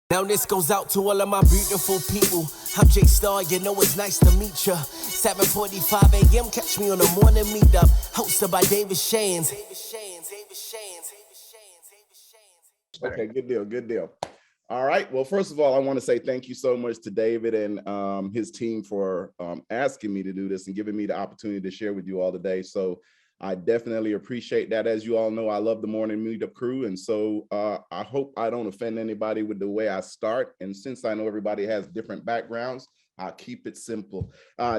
Now this goes out to all of my beautiful people. I'm J Star, you know it's nice to meet ya. 7:45 a.m. catch me on the Morning Meetup, hosted by David Shands. Okay, good deal, good deal. All right, well, first of all, I want to say thank you so much to David and his team for asking me to do this and giving me the opportunity to share with you all today. So I definitely appreciate that. As you all know, I love the Morning Meetup crew. And so I hope I don't offend anybody with the way I start. And since I know everybody has different backgrounds, I'll keep it simple.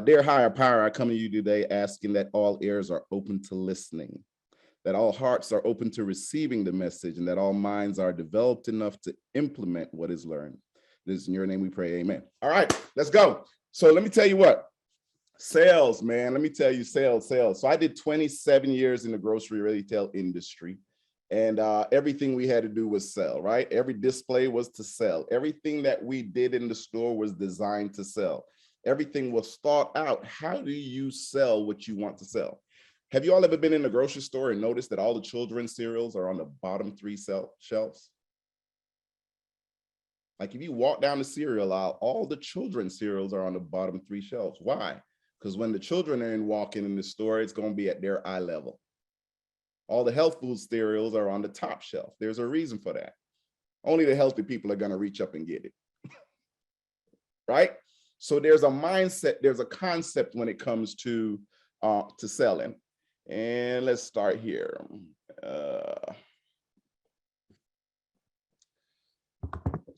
Dear higher power, I come to you today asking that all ears are open to listening, that all hearts are open to receiving the message, and that all minds are developed enough to implement what is learned. This is in your name we pray, amen. All right, let's go. So let me tell you what. Sales, man, let me tell you, sales. So I did 27 years in the grocery retail industry, and everything we had to do was sell, right? Every display was to sell. Everything that we did in the store was designed to sell. Everything was thought out. How do you sell what you want to sell? Have you all ever been in the grocery store and noticed that all the children's cereals are on the bottom three shelves? Like if you walk down the cereal aisle, all the children's cereals are on the bottom three shelves. Why? Because when the children are walking in the store, it's going to be at their eye level. All the health food cereals are on the top shelf. There's a reason for that. Only the healthy people are going to reach up and get it. Right? So there's a mindset, there's a concept when it comes to selling. And let's start here.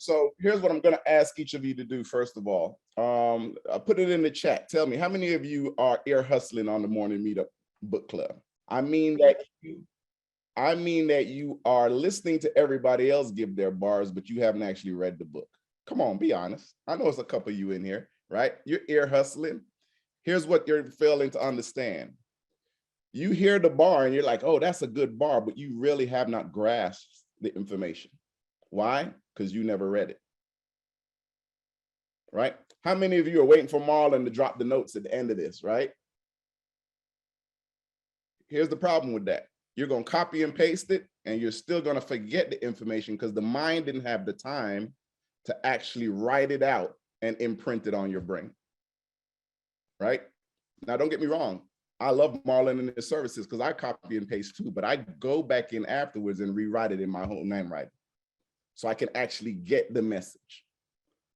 So here's what I'm going to ask each of you to do. First of all, I'll put it in the chat. Tell me, how many of you are ear hustling on the Morning Meetup book club? I mean that you are listening to everybody else give their bars, but you haven't actually read the book. Come on, be honest. I know it's a couple of you in here, right? You're ear hustling. Here's what you're failing to understand. You hear the bar and you're like, oh, that's a good bar, but you really have not grasped the information. Why? Because you never read it. Right? How many of you are waiting for Marlon to drop the notes at the end of this, right? Here's the problem with that. You're going to copy and paste it, and you're still going to forget the information because the mind didn't have the time to actually write it out and imprint it on your brain. Right? Now, don't get me wrong. I love Marlon and his services because I copy and paste too, but I go back in afterwards and rewrite it in my own handwriting so I can actually get the message,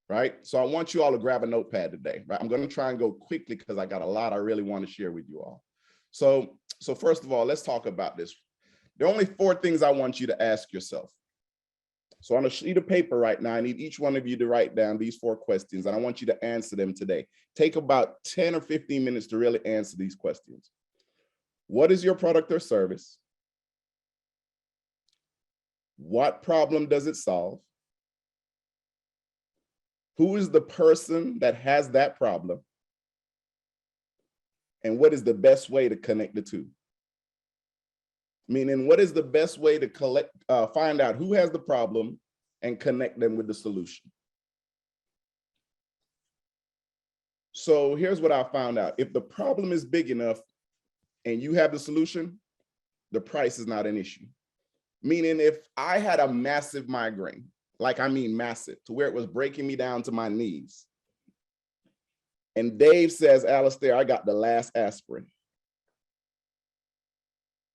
right? So I want you all to grab a notepad today, right? I'm going to try and go quickly because I got a lot I really want to share with you all. So first of all, let's talk about this. There are only 4 things I want you to ask yourself. So on a sheet of paper right now, I need each one of you to write down these 4 questions, and I want you to answer them today. Take about 10 or 15 minutes to really answer these questions. What is your product or service? What problem does it solve? Who is the person that has that problem? And what is the best way to connect the two? Meaning, what is the best way to find out who has the problem and connect them with the solution? So here's what I found out. If the problem is big enough and you have the solution, the price is not an issue. Meaning if I had a massive migraine, like I mean massive, to where it was breaking me down to my knees, and Dave says, Allistair, I got the last aspirin.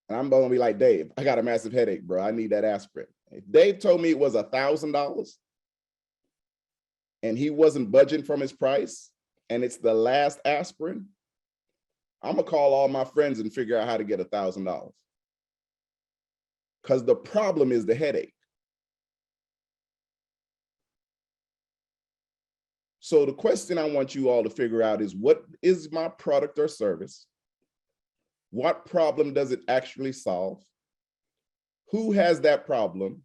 And I'm going to be like, Dave, I got a massive headache, bro. I need that aspirin. If Dave told me it was $1,000 and he wasn't budging from his price and it's the last aspirin, I'm going to call all my friends and figure out how to get $1,000. Because the problem is the headache. So the question I want you all to figure out is, what is my product or service? What problem does it actually solve? Who has that problem?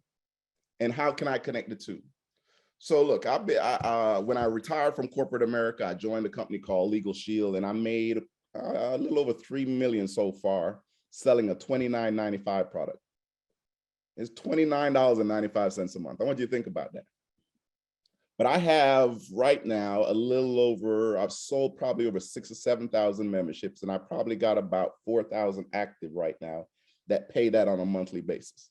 And how can I connect the two? So look, when I retired from corporate America, I joined a company called Legal Shield, and I made a little over $3 million so far selling a $29.95 product. It's $29.95 a month. I want you to think about that. But I have right now I've sold probably over 6,000 or 7,000 memberships, and I probably got about 4,000 active right now that pay that on a monthly basis,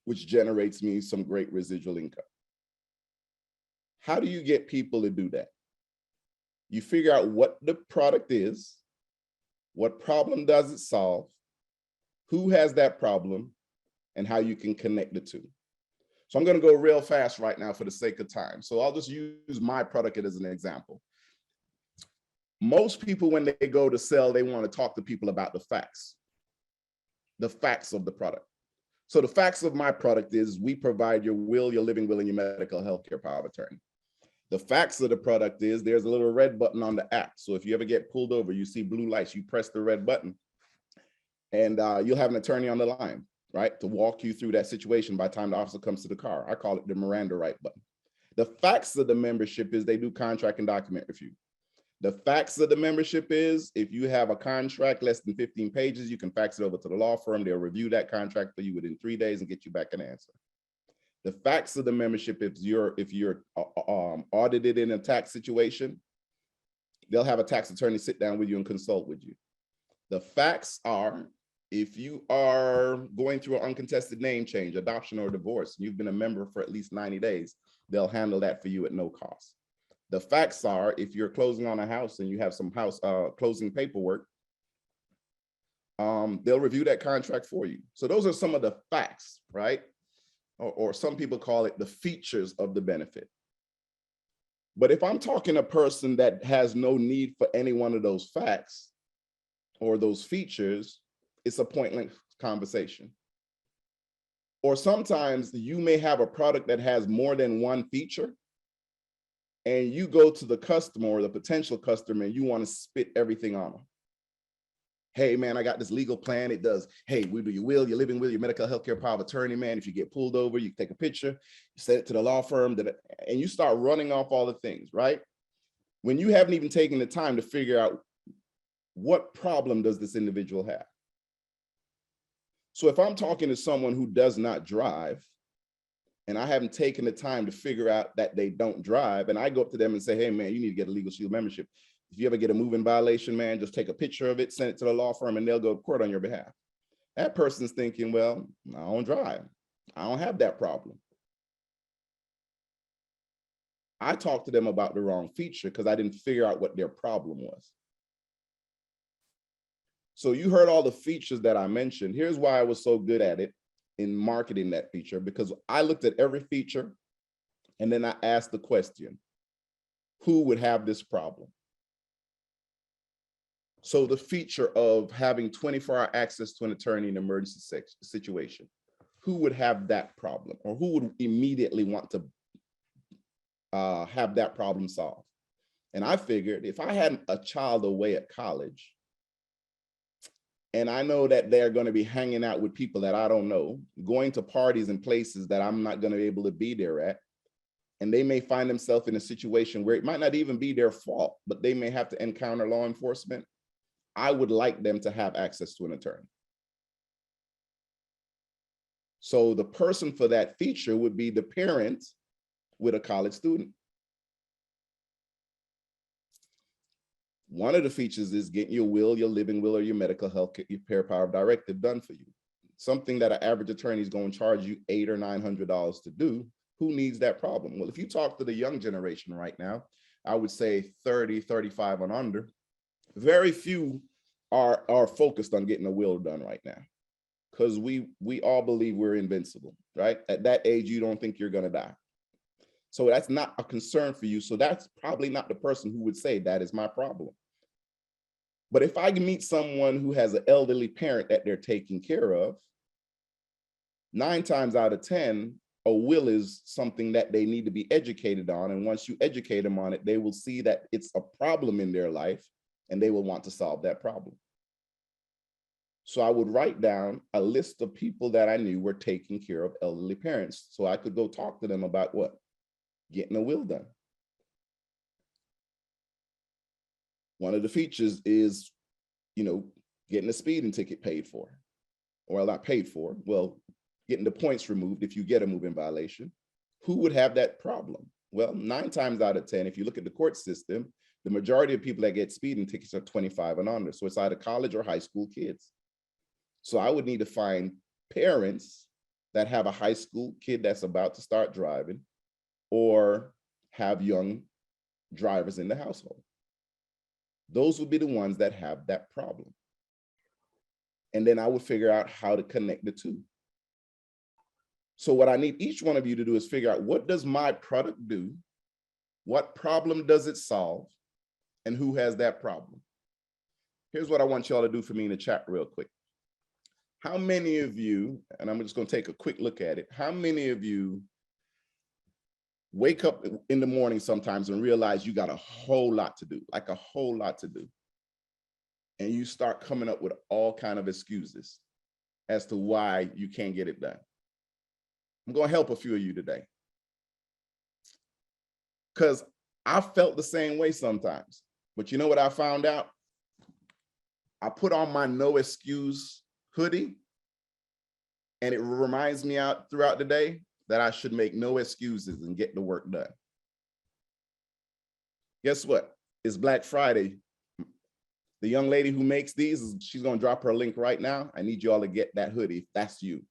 which generates me some great residual income. How do you get people to do that? You figure out what the product is, what problem does it solve, who has that problem, and how you can connect the two. So I'm going to go real fast right now for the sake of time. So I'll just use my product as an example. Most people, when they go to sell, they want to talk to people about the facts of the product. So the facts of my product is we provide your will, your living will, and your medical healthcare power of attorney. The facts of the product is there's a little red button on the app. So if you ever get pulled over, you see blue lights, you press the red button, and you'll have an attorney on the line, right, to walk you through that situation by the time the officer comes to the car. I call it the Miranda right button. The facts of the membership is they do contract and document review. The facts of the membership is if you have a contract less than 15 pages, you can fax it over to the law firm. They'll review that contract for you within 3 days and get you back an answer. The facts of the membership, if you're audited in a tax situation, they'll have a tax attorney sit down with you and consult with you. The facts are if you are going through an uncontested name change, adoption, or divorce, and you've been a member for at least 90 days, they'll handle that for you at no cost. The facts are if you're closing on a house and you have some house closing paperwork, they'll review that contract for you. So those are some of the facts, right? Or some people call it the features of the benefit. But if I'm talking to a person that has no need for any one of those facts or those features, it's a pointless conversation. Or sometimes you may have a product that has more than one feature, and you go to the customer or the potential customer and you want to spit everything on them. Hey, man, I got this legal plan. It does, hey, we do your will, your living will, your medical healthcare power of attorney, man. If you get pulled over, you take a picture, you send it to the law firm, and you start running off all the things, right? When you haven't even taken the time to figure out what problem does this individual have. So if I'm talking to someone who does not drive, and I haven't taken the time to figure out that they don't drive, and I go up to them and say, hey, man, you need to get a Legal Shield membership. If you ever get a moving violation, man, just take a picture of it, send it to the law firm, and they'll go to court on your behalf. That person's thinking, well, I don't drive. I don't have that problem. I talked to them about the wrong feature because I didn't figure out what their problem was. So you heard all the features that I mentioned. Here's why I was so good at it in marketing that feature, because I looked at every feature and then I asked the question, who would have this problem? So the feature of having 24-hour access to an attorney in an emergency situation, who would have that problem, or who would immediately want to have that problem solved? And I figured if I had a child away at college, and I know that they're going to be hanging out with people that I don't know, going to parties and places that I'm not going to be able to be there at, and they may find themselves in a situation where it might not even be their fault, but they may have to encounter law enforcement, I would like them to have access to an attorney. So the person for that feature would be the parent with a college student. One of the features is getting your will, your living will, or your medical health, your pair power directive done for you. Something that an average attorney is going to charge you $800 or $900 to do. Who needs that problem? Well, if you talk to the young generation right now, I would say 30, 35 and under, very few are focused on getting a will done right now, because we all believe we're invincible, right? At that age, you don't think you're going to die. So that's not a concern for you. So that's probably not the person who would say that is my problem. But if I meet someone who has an elderly parent that they're taking care of, 9 times out of 10, a will is something that they need to be educated on. And once you educate them on it, they will see that it's a problem in their life and they will want to solve that problem. So I would write down a list of people that I knew were taking care of elderly parents. So I could go talk to them about what? Getting a will done. One of the features is, getting a speeding ticket paid for, or not paid for, well, getting the points removed if you get a moving violation. Who would have that problem? Well, 9 times out of 10, if you look at the court system, the majority of people that get speeding tickets are 25 and under. So it's either college or high school kids. So I would need to find parents that have a high school kid that's about to start driving, or have young drivers in the household. Those would be the ones that have that problem. And then I would figure out how to connect the two. So what I need each one of you to do is figure out, what does my product do? What problem does it solve? And who has that problem? Here's what I want y'all to do for me in the chat real quick. How many of you, and I'm just going to take a quick look at it, how many of you wake up in the morning sometimes and realize you got a whole lot to do, like a whole lot to do, and you start coming up with all kind of excuses as to why you can't get it done? I'm going to help a few of you today, because I felt the same way sometimes. But you know what I found out? I put on my no excuse hoodie, and it reminds me out throughout the day that I should make no excuses and get the work done. Guess what? It's Black Friday. The young lady who makes these, she's going to drop her link right now. I need you all to get that hoodie if that's you.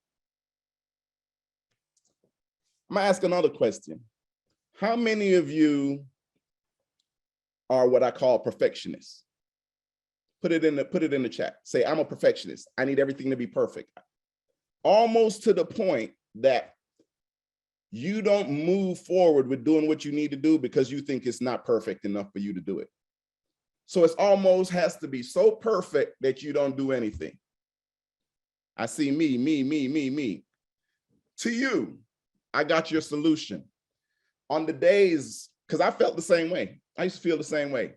I'm going to ask another question. How many of you are what I call perfectionists? Put it in the chat. Say, I'm a perfectionist. I need everything to be perfect. Almost to the point that you don't move forward with doing what you need to do because you think it's not perfect enough for you to do it. So it almost has to be so perfect that you don't do anything. I see me. To you, I got your solution. On the days, because I felt the same way. I used to feel the same way.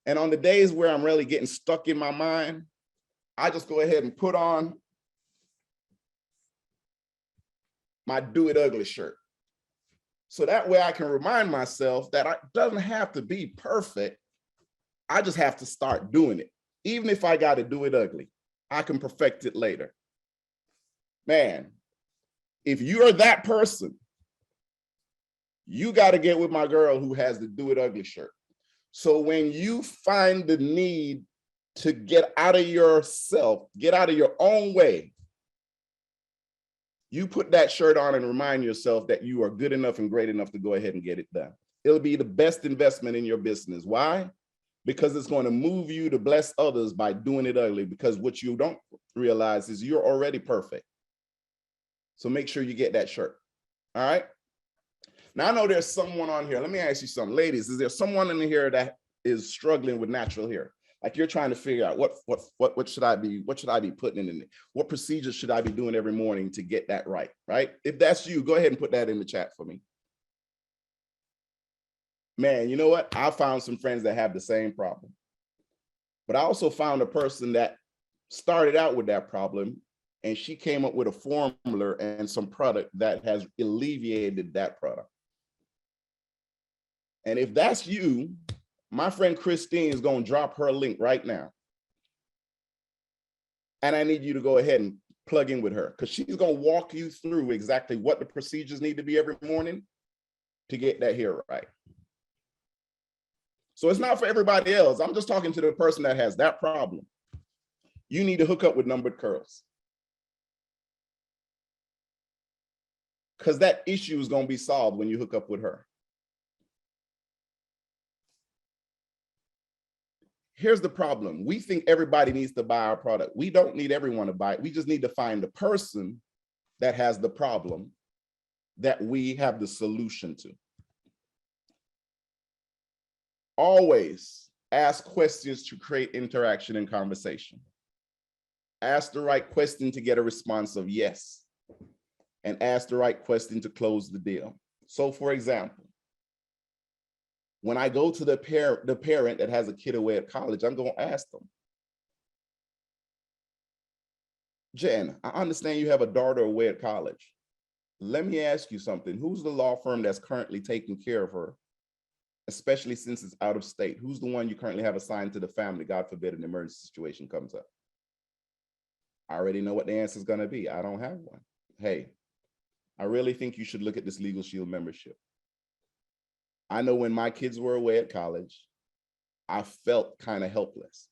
And on the days where I'm really getting stuck in my mind, I just go ahead and put on my Do It Ugly shirt. So that way I can remind myself that it doesn't have to be perfect. I just have to start doing it. Even if I got to do it ugly, I can perfect it later. Man, if you're that person, you got to get with my girl who has the Do It Ugly shirt. So when you find the need to get out of yourself, get out of your own way, you put that shirt on and remind yourself that you are good enough and great enough to go ahead and get it done. It'll be the best investment in your business. Why? Because it's going to move you to bless others by doing it ugly, because what you don't realize is you're already perfect. So make sure you get that shirt. All right. Now I know there's someone on here. Let me ask you something. Ladies, is there someone in here that is struggling with natural hair? Like you're trying to figure out what should I be putting in it? What procedures should I be doing every morning to get that right? Right? If that's you, go ahead and put that in the chat for me. Man, you know what? I found some friends that have the same problem. But I also found a person that started out with that problem, and she came up with a formula and some product that has alleviated that product. And if that's you, my friend Christine is going to drop her link right now. And I need you to go ahead and plug in with her, because she's going to walk you through exactly what the procedures need to be every morning to get that hair right. So it's not for everybody else. I'm just talking to the person that has that problem. You need to hook up with Numbered Curls, because that issue is going to be solved when you hook up with her. Here's the problem. We think everybody needs to buy our product. We don't need everyone to buy it. We just need to find the person that has the problem that we have the solution to. Always ask questions to create interaction and conversation. Ask the right question to get a response of yes, and ask the right question to close the deal. So for example, when I go to the parent that has a kid away at college, I'm going to ask them, Jen, I understand you have a daughter away at college. Let me ask you something. Who's the law firm that's currently taking care of her, especially since it's out of state? Who's the one you currently have assigned to the family? God forbid an emergency situation comes up. I already know what the answer is going to be. I don't have one. Hey, I really think you should look at this Legal Shield membership. I know when my kids were away at college, I felt kind of helpless.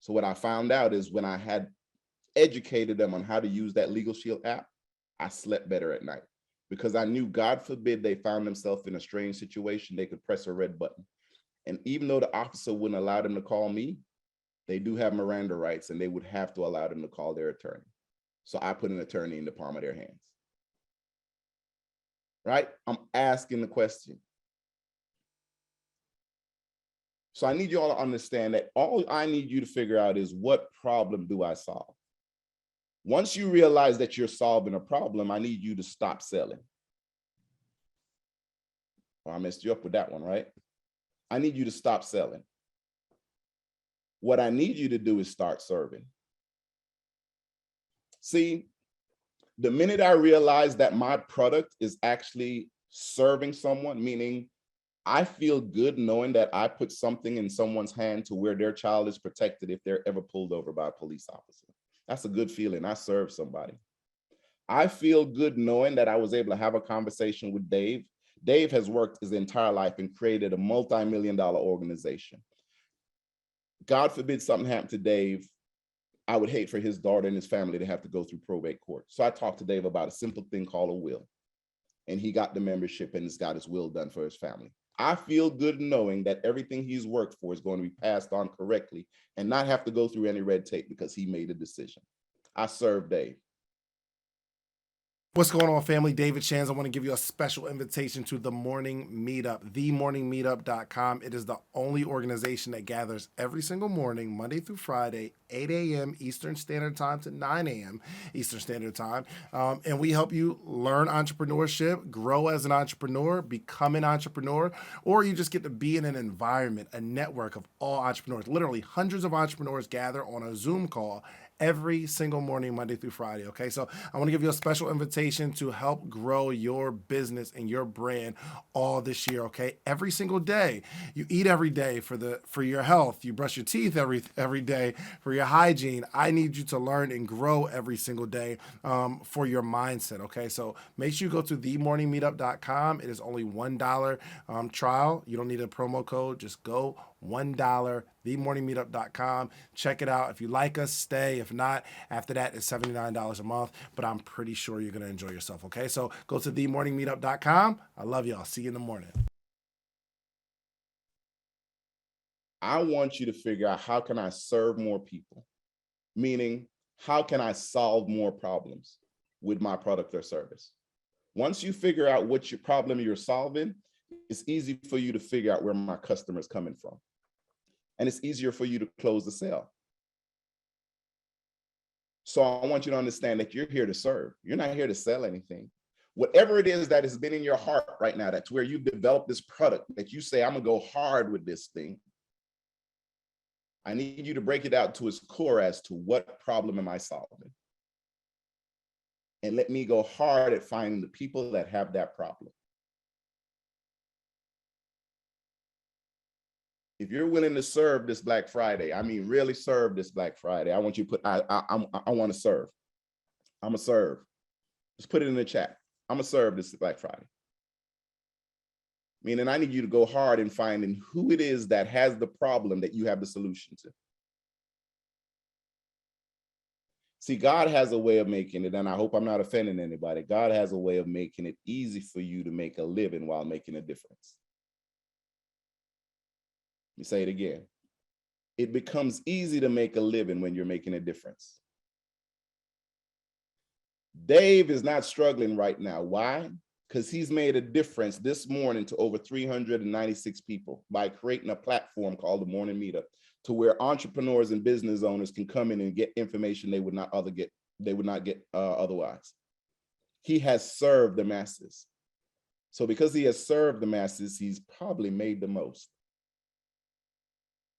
So what I found out is when I had educated them on how to use that Legal Shield app, I slept better at night. because I knew, God forbid, they found themselves in a strange situation, they could press a red button. And even though the officer wouldn't allow them to call me, they do have Miranda rights, and they would have to allow them to call their attorney. So I put an attorney in the palm of their hands. Right? I'm asking the question. So I need you all to understand that all I need you to figure out is, what problem do I solve? Once you realize that you're solving a problem, I need you to stop selling. Oh, I messed you up with that one, right? I need you to stop selling. What I need you to do is start serving. See, the minute I realized that my product is actually serving someone, meaning I feel good knowing that I put something in someone's hand to where their child is protected if they're ever pulled over by a police officer. That's a good feeling. I served somebody. I feel good knowing that I was able to have a conversation with Dave. Dave has worked his entire life and created a multi-million-dollar organization. God forbid something happened to Dave, I would hate for his daughter and his family to have to go through probate court. So I talked to Dave about a simple thing called a will. And he got the membership and has got his will done for his family. I feel good knowing that everything he's worked for is going to be passed on correctly and not have to go through any red tape because he made a decision. I serve Dave. What's going on, family? David Shands. I want to give you a special invitation to the Morning Meetup, themorningmeetup.com. It is the only organization that gathers every single morning, Monday through Friday, 8 a.m. Eastern Standard Time to 9 a.m. Eastern Standard Time. And we help you learn entrepreneurship, grow as an entrepreneur, become an entrepreneur, or you just get to be in an environment, a network of all entrepreneurs. Literally hundreds of entrepreneurs gather on a Zoom call every single morning, Monday through Friday, okay? So I want to give you a special invitation to help grow your business and your brand all this year, okay? Every single day. You eat every day for your health. You brush your teeth every day for your hygiene. I need you to learn and grow every single day for your mindset, okay? So make sure you go to themorningmeetup.com. It is only $1 trial. You don't need a promo code. Just go $1, themorningmeetup.com. Check it out. If you like us, stay. If not, after that, it's $79 a month, but I'm pretty sure you're going to enjoy yourself, okay? So go to themorningmeetup.com. I love y'all. See you in the morning. I want you to figure out, how can I serve more people? Meaning, how can I solve more problems with my product or service? Once you figure out what your problem you're solving, it's easy for you to figure out where my customer is coming from. And it's easier for you to close the sale. So I want you to understand that you're here to serve. You're not here to sell anything. Whatever it is that has been in your heart right now, that's where you've developed this product that you say, I'm gonna go hard with this thing. I need you to break it out to its core as to, what problem am I solving? And let me go hard at finding the people that have that problem. If you're willing to serve this Black Friday, I mean, really serve this Black Friday, I want you to put, I want to serve. I'm gonna serve. Just put it in the chat. I'm gonna serve this Black Friday. Meaning, I need you to go hard in finding who it is that has the problem that you have the solution to. See, God has a way of making it, and I hope I'm not offending anybody. God has a way of making it easy for you to make a living while making a difference. Let me say it again. It becomes easy to make a living when you're making a difference. Dave is not struggling right now. Why? Because he's made a difference this morning to over 396 people by creating a platform called the Morning Meetup, to where entrepreneurs and business owners can come in and get information they would not get otherwise. He has served the masses. So because he has served the masses, he's probably made the most.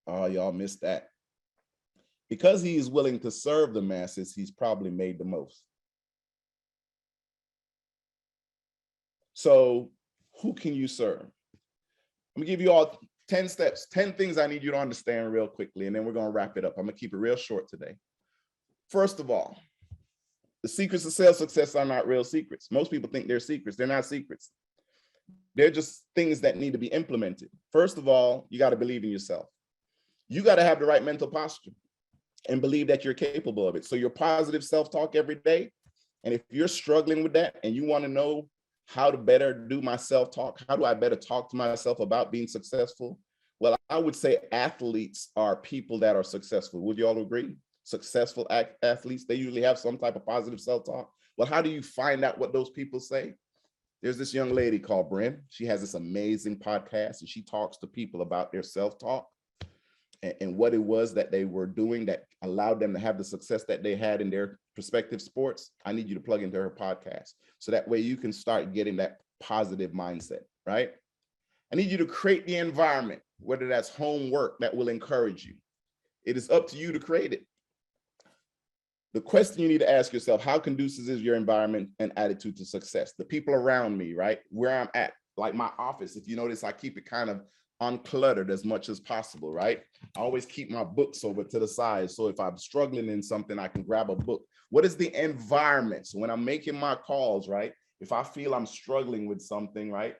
Oh, y'all missed that. Because he is willing to serve the masses, he's probably made the most. So who can you serve? I'm gonna give you all 10 steps, 10 things I need you to understand real quickly, and then we're gonna wrap it up. I'm gonna keep it real short today. First of all, the secrets of sales success are not real secrets. Most people think they're secrets. They're not secrets. They're just things that need to be implemented. First of all, you gotta believe in yourself. You gotta have the right mental posture and believe that you're capable of it. So your positive self-talk every day, and if you're struggling with that and you wanna know how to better do my self-talk. How do I better talk to myself about being successful? Well, I would say athletes are people that are successful. Would you all agree? Successful athletes, they usually have some type of positive self-talk. Well, how do you find out what those people say? There's this young lady called Bryn. She has this amazing podcast, and she talks to people about their self-talk and what it was that they were doing that allowed them to have the success that they had in their respective sports. I need you to plug into her podcast, so that way you can start getting that positive mindset, right? I need you to create the environment, whether that's homework, that will encourage you. It is up to you to create it. The question you need to ask yourself, how conducive is your environment and attitude to success? The people around me, right? Where I'm at, like my office, if you notice, I keep it kind of uncluttered as much as possible, right? I always keep my books over to the side. So if I'm struggling in something, I can grab a book. What is the environment? So when I'm making my calls, right? If I feel I'm struggling with something, right?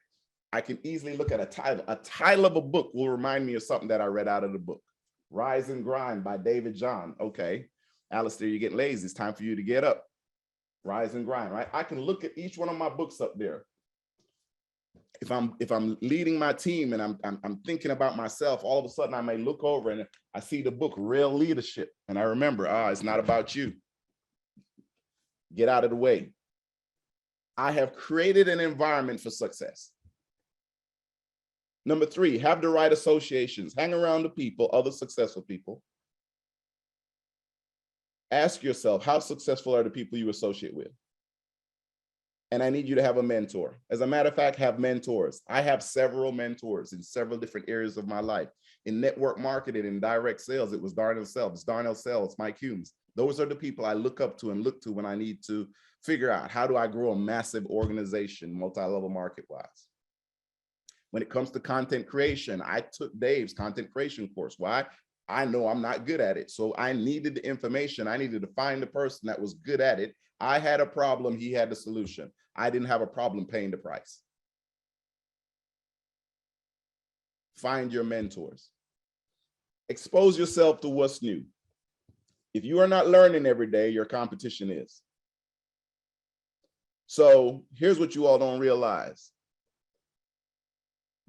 I can easily look at a title. A title of a book will remind me of something that I read out of the book. Rise and Grind by David Shands. Okay. Allistair, you're getting lazy. It's time for you to get up. Rise and Grind, right? I can look at each one of my books up there. If I'm leading my team and I'm thinking about myself, all of a sudden I may look over and I see the book Real Leadership, and I remember, it's not about you. Get out of the way. I have created an environment for success. Number 3, have the right associations. Hang around the people, other successful people. Ask yourself, how successful are the people you associate with? And I need you to have a mentor. As a matter of fact, have mentors. I have several mentors in several different areas of my life. In network marketing and direct sales, it was Darnell Sells, Mike Humes. Those are the people I look up to and look to when I need to figure out, how do I grow a massive organization, multi-level market-wise? When it comes to content creation, I took Dave's content creation course. Why? I know I'm not good at it. So I needed the information. I needed to find the person that was good at it. I had a problem. He had the solution. I didn't have a problem paying the price. Find your mentors. Expose yourself to what's new. If you are not learning every day, your competition is. So here's what you all don't realize.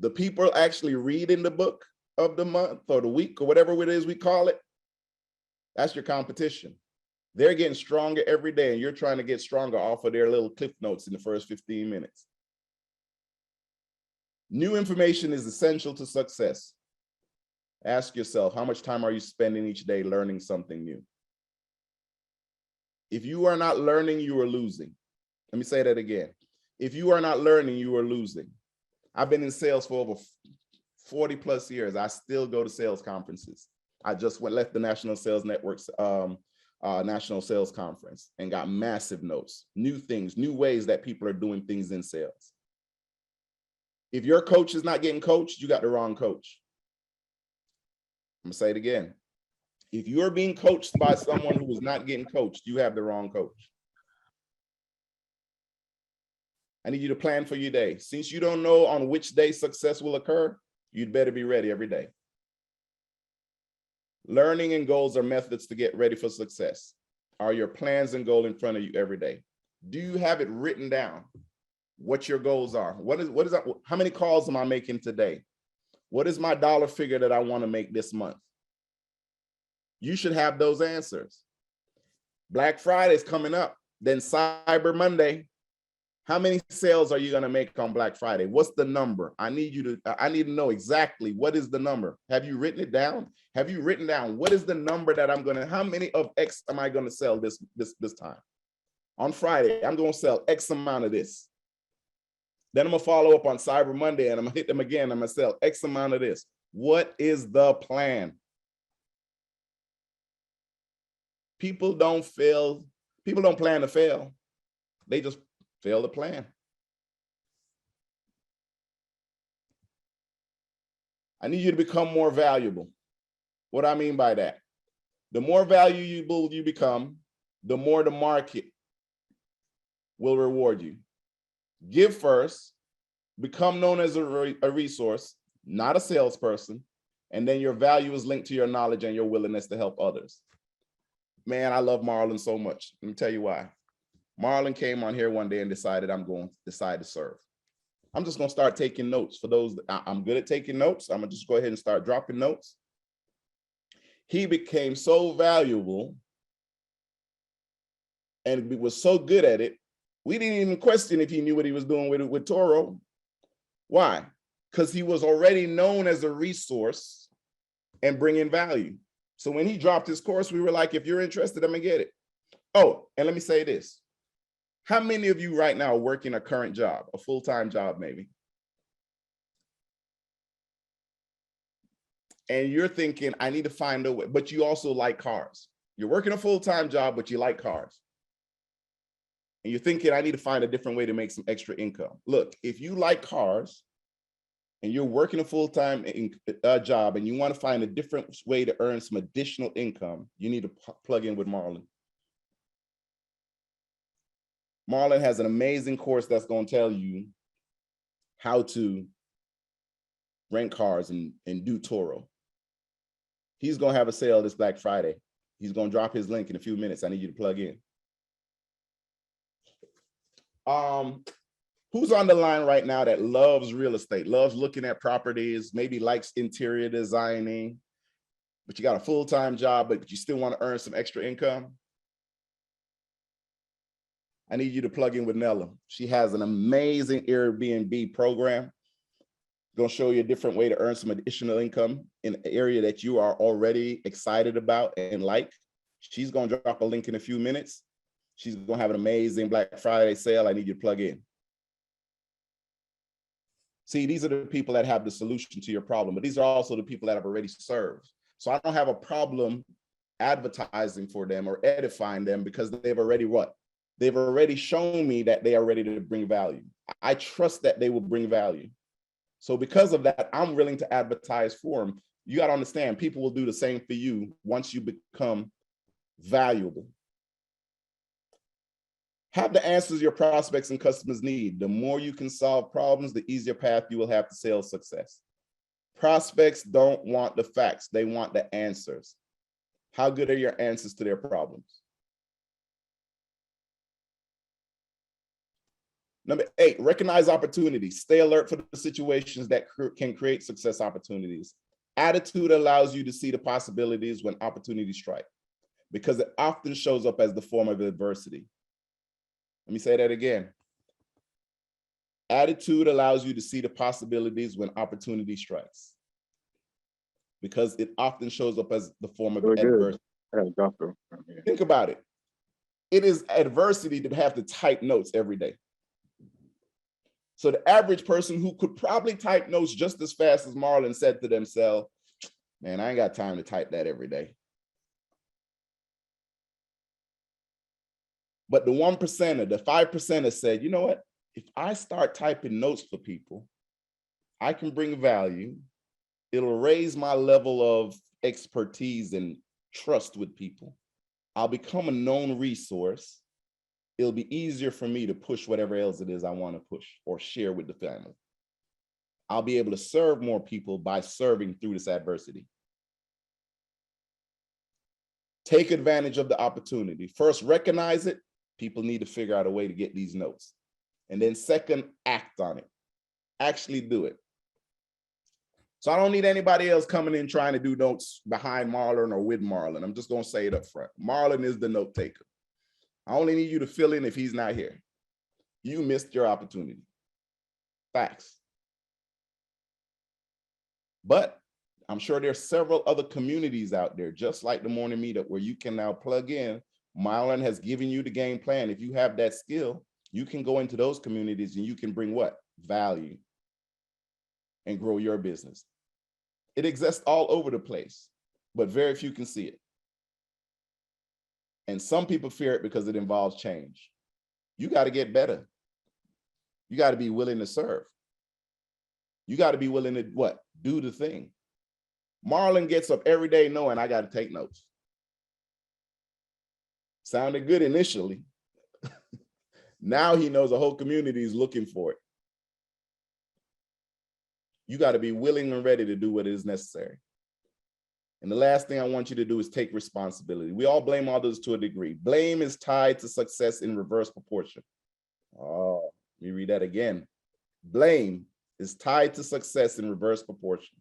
The people actually reading the book of the month or the week or whatever it is we call it, that's your competition. They're getting stronger every day, and you're trying to get stronger off of their little cliff notes in the first 15 minutes. New information is essential to success. Ask yourself, how much time are you spending each day learning something new? If you are not learning, you are losing. Let me say that again. If you are not learning, you are losing. I've been in sales for over 40 plus years. I still go to sales conferences. I just left the National Sales Network's National Sales Conference and got massive notes, new things, new ways that people are doing things in sales. If your coach is not getting coached, you got the wrong coach. I'm gonna say it again. If you're being coached by someone who is not getting coached, you have the wrong coach. I need you to plan for your day. Since you don't know on which day success will occur, you'd better be ready every day. Learning and goals are methods to get ready for success. Are your plans and goals in front of you every day? Do you have it written down? What your goals are? What is that? How many calls am I making today? What is my dollar figure that I want to make this month? You should have those answers. Black Friday is coming up, then Cyber Monday. How many sales are you going to make on Black Friday? What's the number? I need to know exactly what is the number. Have you written it down? Have you written down what is the number that how many of X am I going to sell this time? On Friday, I'm going to sell X amount of this. Then I'm going to follow up on Cyber Monday and I'm going to hit them again. I'm going to sell X amount of this. What is the plan? People don't plan to fail. They just fail to plan. I need you to become more valuable. What I mean by that, the more valuable you become, the more the market will reward you. Give first, become known as a resource, not a salesperson, and then your value is linked to your knowledge and your willingness to help others. Man, I love Marlon so much. Let me tell you why. Marlon came on here one day and decided I'm going to decide to serve. I'm just going to start taking notes. For those, I'm good at taking notes. I'm going to just go ahead and start dropping notes. He became so valuable and was so good at it, we didn't even question if he knew what he was doing with Toro. Why? Because he was already known as a resource and bringing value. So when he dropped his course, we were like, if you're interested, I'm gonna get it. Oh, and let me say this. How many of you right now are working a current job, a full-time job maybe? And you're thinking, I need to find a way, but you also like cars. You're working a full-time job, but you like cars. And you're thinking, I need to find a different way to make some extra income. Look, if you like cars and you're working a full-time job and you want to find a different way to earn some additional income, you need to plug in with Marlon. Marlon has an amazing course that's going to tell you how to rent cars and do Toro. He's going to have a sale this Black Friday. He's going to drop his link in a few minutes. I need you to plug in. Who's on the line right now that loves real estate, loves looking at properties, maybe likes interior designing, but you got a full-time job, but you still want to earn some extra income? I need you to plug in with Nella. She has an amazing Airbnb program. Going to show you a different way to earn some additional income in an area that you are already excited about and like. She's going to drop a link in a few minutes. She's going to have an amazing Black Friday sale. I need you to plug in. See, these are the people that have the solution to your problem, but these are also the people that have already served. So I don't have a problem advertising for them or edifying them because they've already what? They've already shown me that they are ready to bring value. I trust that they will bring value. So because of that, I'm willing to advertise for them. You got to understand, people will do the same for you once you become valuable. Have the answers your prospects and customers need. The more you can solve problems, the easier path you will have to sales success. Prospects don't want the facts. They want the answers. How good are your answers to their problems? Number 8, recognize opportunities. Stay alert for the situations that can create success opportunities. Attitude allows you to see the possibilities when opportunities strike, because it often shows up as the form of adversity. Let me say that again. Attitude allows you to see the possibilities when opportunity strikes, because it often shows up as the form of adversity. Think about it. It is adversity to have to type notes every day. So the average person who could probably type notes just as fast as Marlon said to themselves, man, I ain't got time to type that every day. But the 1%er, the 5%er said, you know what? If I start typing notes for people, I can bring value. It'll raise my level of expertise and trust with people. I'll become a known resource. It'll be easier for me to push whatever else it is I want to push or share with the family. I'll be able to serve more people by serving through this adversity. Take advantage of the opportunity. First, recognize it. People need to figure out a way to get these notes. And then second, act on it. Actually do it. So I don't need anybody else coming in trying to do notes behind Marlon or with Marlon. I'm just going to say it up front. Marlon is the note taker. I only need you to fill in if he's not here. You missed your opportunity. Facts. But I'm sure there's several other communities out there, just like the Morning Meetup, where you can now plug in. Marlon has given you the game plan. If you have that skill, you can go into those communities and you can bring what? Value and grow your business. It exists all over the place, but very few can see it. And some people fear it because it involves change. You got to get better. You got to be willing to serve. You got to be willing to what? Do the thing. Marlon gets up every day knowing I got to take notes. Sounded good initially. Now he knows the whole community is looking for it. You got to be willing and ready to do what is necessary. And the last thing I want you to do is take responsibility. We all blame others to a degree. Blame is tied to success in reverse proportion. Oh, let me read that again. Blame is tied to success in reverse proportion.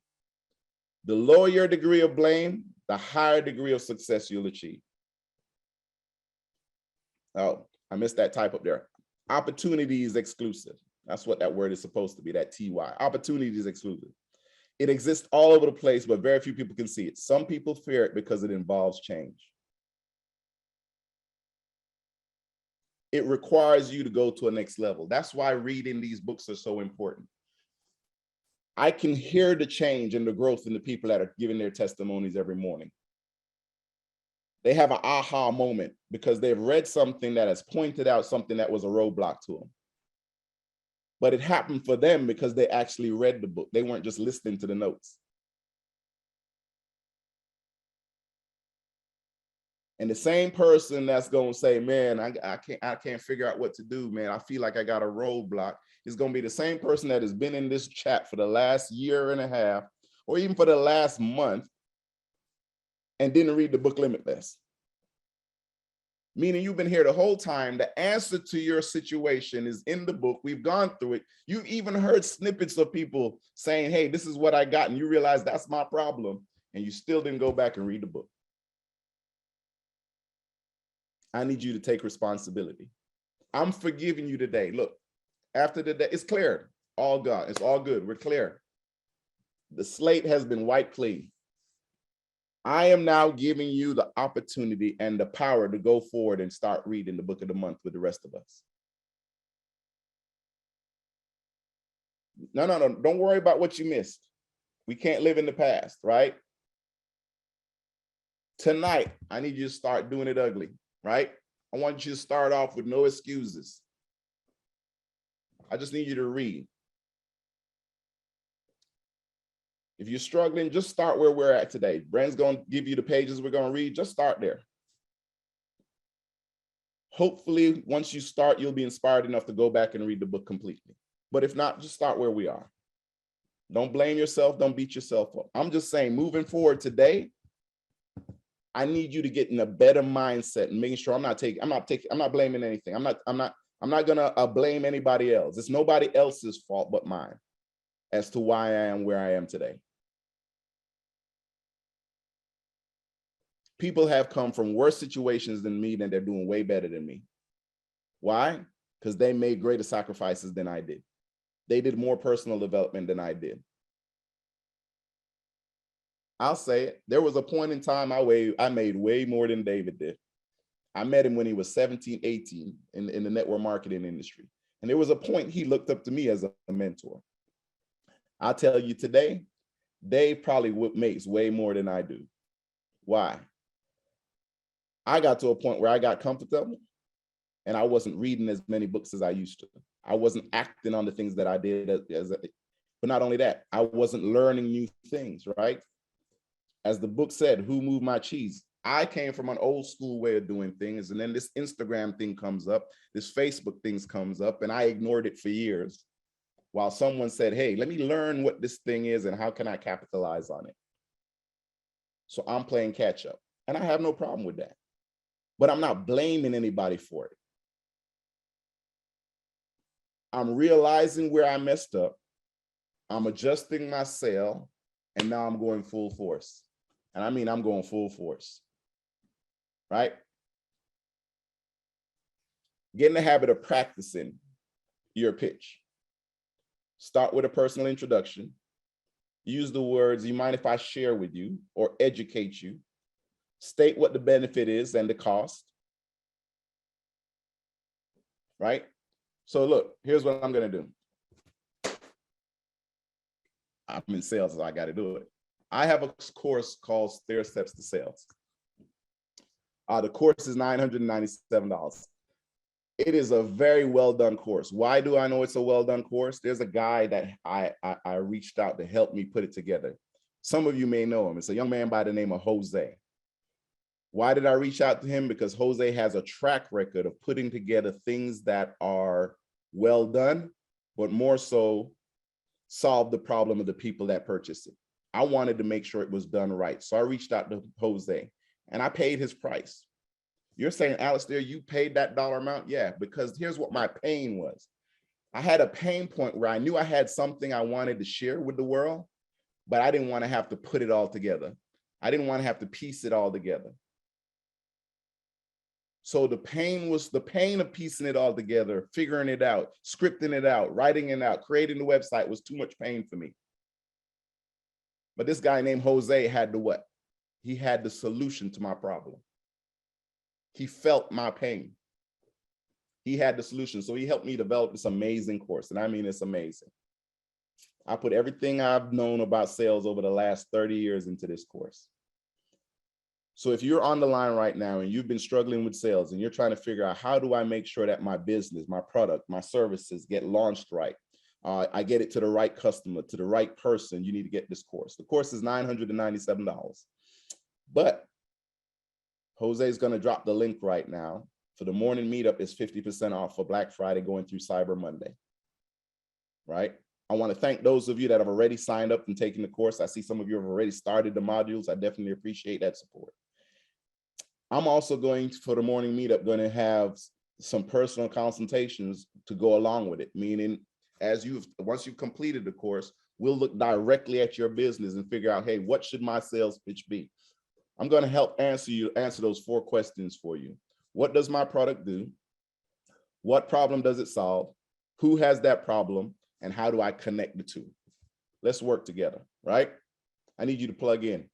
The lower your degree of blame, the higher degree of success you'll achieve. Oh, I missed that type up there. Opportunity is exclusive. That's what that word is supposed to be, that TY. Opportunity is exclusive. It exists all over the place, but very few people can see it. Some people fear it because it involves change. It requires you to go to a next level. That's why reading these books are so important. I can hear the change and the growth in the people that are giving their testimonies every morning. They have an aha moment because they've read something that has pointed out something that was a roadblock to them. But it happened for them because they actually read the book. They weren't just listening to the notes. And the same person that's going to say, man, I can't figure out what to do, man. I feel like I got a roadblock. Is going to be the same person that has been in this chat for the last year and a half, or even for the last month, and didn't read the book Limitless. Meaning you've been here the whole time. The answer to your situation is in the book. We've gone through it. You've even heard snippets of people saying, hey, this is what I got. And you realize that's my problem. And you still didn't go back and read the book. I need you to take responsibility. I'm forgiving you today. Look, after the day, it's clear. All gone. It's all good. We're clear. The slate has been wiped clean. I am now giving you the opportunity and the power to go forward and start reading the book of the month with the rest of us. No. Don't worry about what you missed. We can't live in the past, right? Tonight, I need you to start doing it ugly, right? I want you to start off with no excuses. I just need you to read. If you're struggling, just start where we're at today. Brand's going to give you the pages we're going to read. Just start there. Hopefully, once you start, you'll be inspired enough to go back and read the book completely. But if not, just start where we are. Don't blame yourself. Don't beat yourself up. I'm just saying, moving forward today, I need you to get in a better mindset and making sure I'm not blaming anything. I'm not gonna blame anybody else. It's nobody else's fault but mine as to why I am where I am today. People have come from worse situations than me, and they're doing way better than me. Why? Because they made greater sacrifices than I did. They did more personal development than I did. I'll say it. There was a point in time I made way more than David did. I met him when he was 17, 18 in the network marketing industry. And there was a point he looked up to me as a mentor. I'll tell you today, Dave probably makes way more than I do. Why? I got to a point where I got comfortable and I wasn't reading as many books as I used to. I wasn't acting on the things that I did. But not only that, I wasn't learning new things, right? As the book said, who moved my cheese? I came from an old school way of doing things. And then this Instagram thing comes up, this Facebook thing comes up, and I ignored it for years while someone said, hey, let me learn what this thing is and how can I capitalize on it? So I'm playing catch up. And I have no problem with that. But I'm not blaming anybody for it. I'm realizing where I messed up. I'm adjusting my sail, and now I'm going full force. And I mean, I'm going full force, right? Get in the habit of practicing your pitch. Start with a personal introduction. Use the words, you mind if I share with you or educate you? State what the benefit is and the cost, right? So look, here's what I'm going to do. I'm in sales, so I got to do it. I have a course called Stair Steps to Sales. The course is $997. It is a very well done course. Why do I know it's a well done course? There's a guy that I reached out to help me put it together. Some of you may know him. It's a young man by the name of Jose. Why did I reach out to him? Because Jose has a track record of putting together things that are well done, but more so solve the problem of the people that purchase it. I wanted to make sure it was done right. So I reached out to Jose and I paid his price. You're saying, Allistair, you paid that dollar amount? Yeah, because here's what my pain was. I had a pain point where I knew I had something I wanted to share with the world, but I didn't want to have to put it all together. I didn't want to have to piece it all together. So the pain was the pain of piecing it all together, figuring it out, scripting it out, writing it out, creating the website was too much pain for me. But this guy named Jose had the what? He had the solution to my problem. He felt my pain. He had the solution. So he helped me develop this amazing course. And I mean, it's amazing. I put everything I've known about sales over the last 30 years into this course. So if you're on the line right now and you've been struggling with sales and you're trying to figure out how do I make sure that my business, my product, my services get launched right, I get it to the right customer, to the right person, you need to get this course. The course is $997. But Jose is going to drop the link right now. For the morning meetup, it's 50% off for Black Friday going through Cyber Monday. Right? I want to thank those of you that have already signed up and taken the course. I see some of you have already started the modules. I definitely appreciate that support. I'm also going, for the morning meetup, going to have some personal consultations to go along with it, meaning once you've completed the course, we'll look directly at your business and figure out, hey, what should my sales pitch be? I'm going to help answer those 4 questions for you. What does my product do? What problem does it solve? Who has that problem? And how do I connect the two? Let's work together, right? I need you to plug in.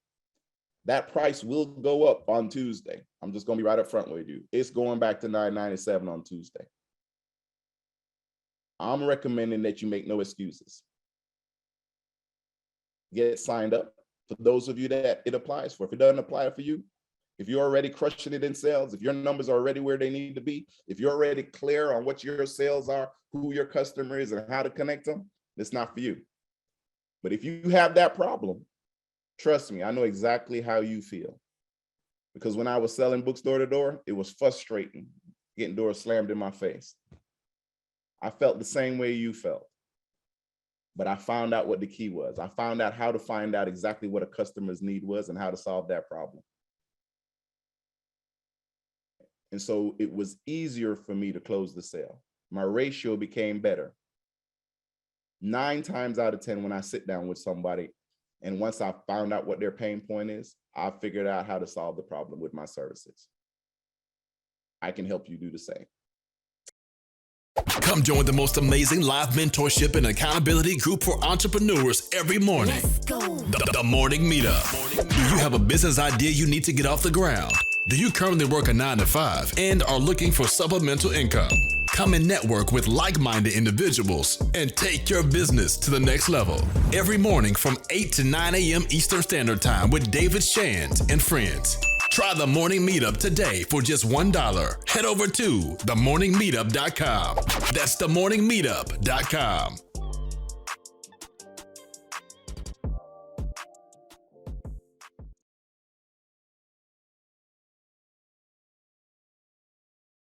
That price will go up on Tuesday. I'm just going to be right up front with you. It's going back to $997 on Tuesday. I'm recommending that you make no excuses. Get signed up. For those of you that it applies for. If it doesn't apply for you, if you're already crushing it in sales, if your numbers are already where they need to be, if you're already clear on what your sales are, who your customer is, and how to connect them, it's not for you. But if you have that problem, trust me, I know exactly how you feel. Because when I was selling books door to door, it was frustrating getting doors slammed in my face. I felt the same way you felt. But I found out what the key was. I found out how to find out exactly what a customer's need was and how to solve that problem. And so it was easier for me to close the sale. My ratio became better. 9 times out of 10, when I sit down with somebody, and once I found out what their pain point is, I figured out how to solve the problem with my services. I can help you do the same. Come join the most amazing live mentorship and accountability group for entrepreneurs every morning. Let's go. The Morning Meetup. Do you have a business idea you need to get off the ground? Do you currently work a 9-to-5 and are looking for supplemental income? Come and network with like-minded individuals and take your business to the next level. Every morning from 8 to 9 a.m. Eastern Standard Time with David Shands and friends. Try the Morning Meetup today for just $1. Head over to themorningmeetup.com. That's themorningmeetup.com.